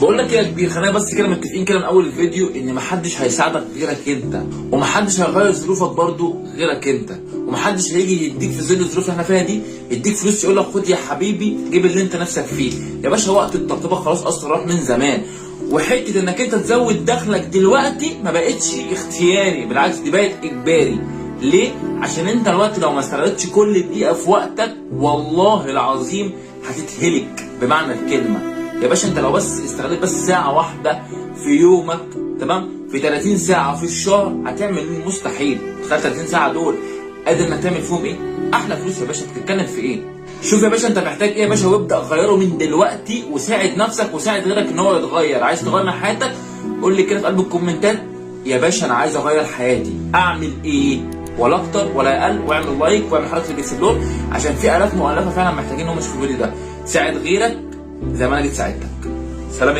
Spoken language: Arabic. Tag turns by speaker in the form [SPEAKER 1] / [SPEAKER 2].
[SPEAKER 1] بقول لك يا كبير، خلينا بس كده متفقين كده من اول الفيديو ان محدش هيساعدك غيرك انت، ومحدش هيغير ظروفك برضو غيرك انت، ومحدش هيجي يديك في ظل الظروف اللي احنا فيها دي يديك فلوس يقول لك خد يا حبيبي جيب اللي انت نفسك فيه. يا باشا وقت الطبطبه خلاص اصلا راح من زمان، وحته انك انت تزود دخلك دلوقتي ما بقتش اختياري، بالعكس دي بقت اجباري. ليه؟ عشان انت الوقت لو ما استغلتش كل دقيقه في وقتك والله العظيم هتتهلك بمعنى الكلمه. يا باشا انت لو بس استغلت بس ساعة واحدة في يومك، تمام، في 30 ساعة في الشهر هتعمل المستحيل. تخيل 30 ساعة دول قادر انك تعمل فيهم ايه؟ احلى فلوس يا باشا. بتتكلم في ايه؟ شوف يا باشا انت محتاج ايه يا باشا وابدأ غيره من دلوقتي، وساعد نفسك وساعد غيرك ان هو يتغير. عايز تغير من حياتك؟ قول لي كده في قلب الكومنتات يا باشا انا عايز اغير حياتي، اعمل ايه؟ ولا اكتر ولا اقل، واعمل لايك واعمل حركة الاكسبلور عشان في الاف مؤلفة فعلا محتاجين انهم يشوفوا الفيديو ده. ساعد غيرك زي ما انا جيت ساعدتك.